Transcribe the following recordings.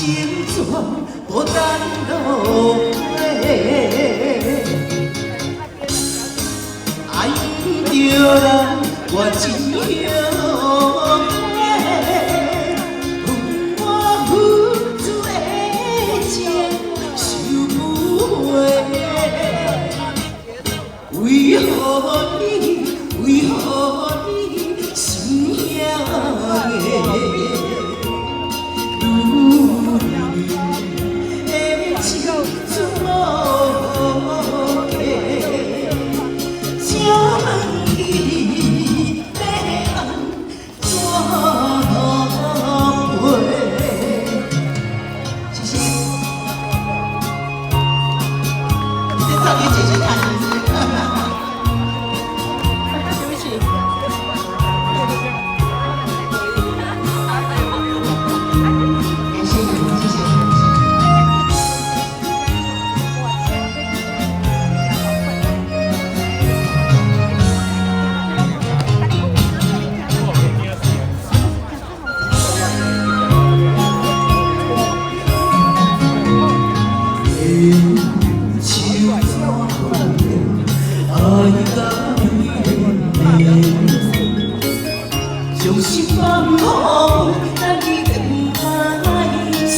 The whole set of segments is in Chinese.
情全无等落回，爱着人我真后悔，我付出的情收不回，为何你为何你心遐个？ 将心放空，咱去等来找。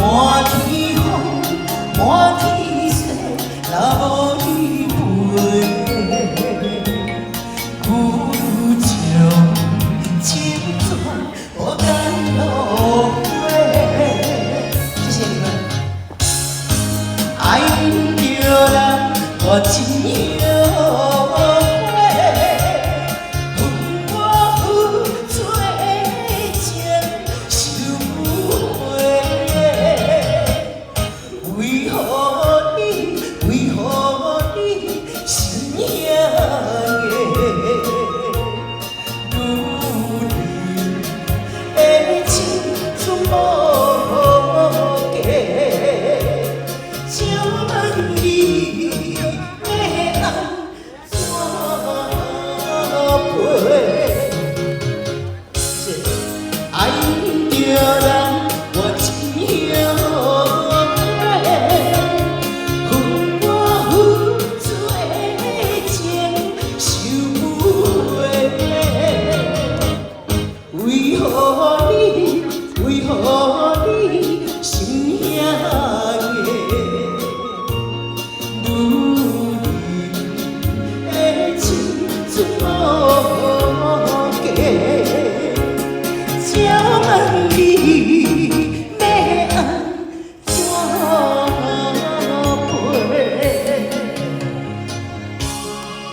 满天风，满天雪，若无你陪，有情情全无等落回。谢谢你们，爱着人我真后悔。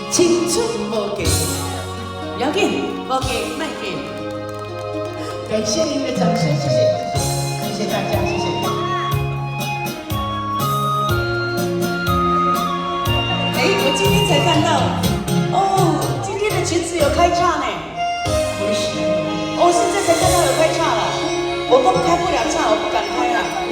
青春无价，不要紧，无价卖紧。感谢您的掌声，谢谢，谢谢大家，谢谢。我今天才看到，哦，今天的裙子有开叉呢。不是，现在才看到有开叉了，我都开不了叉，我不敢开了。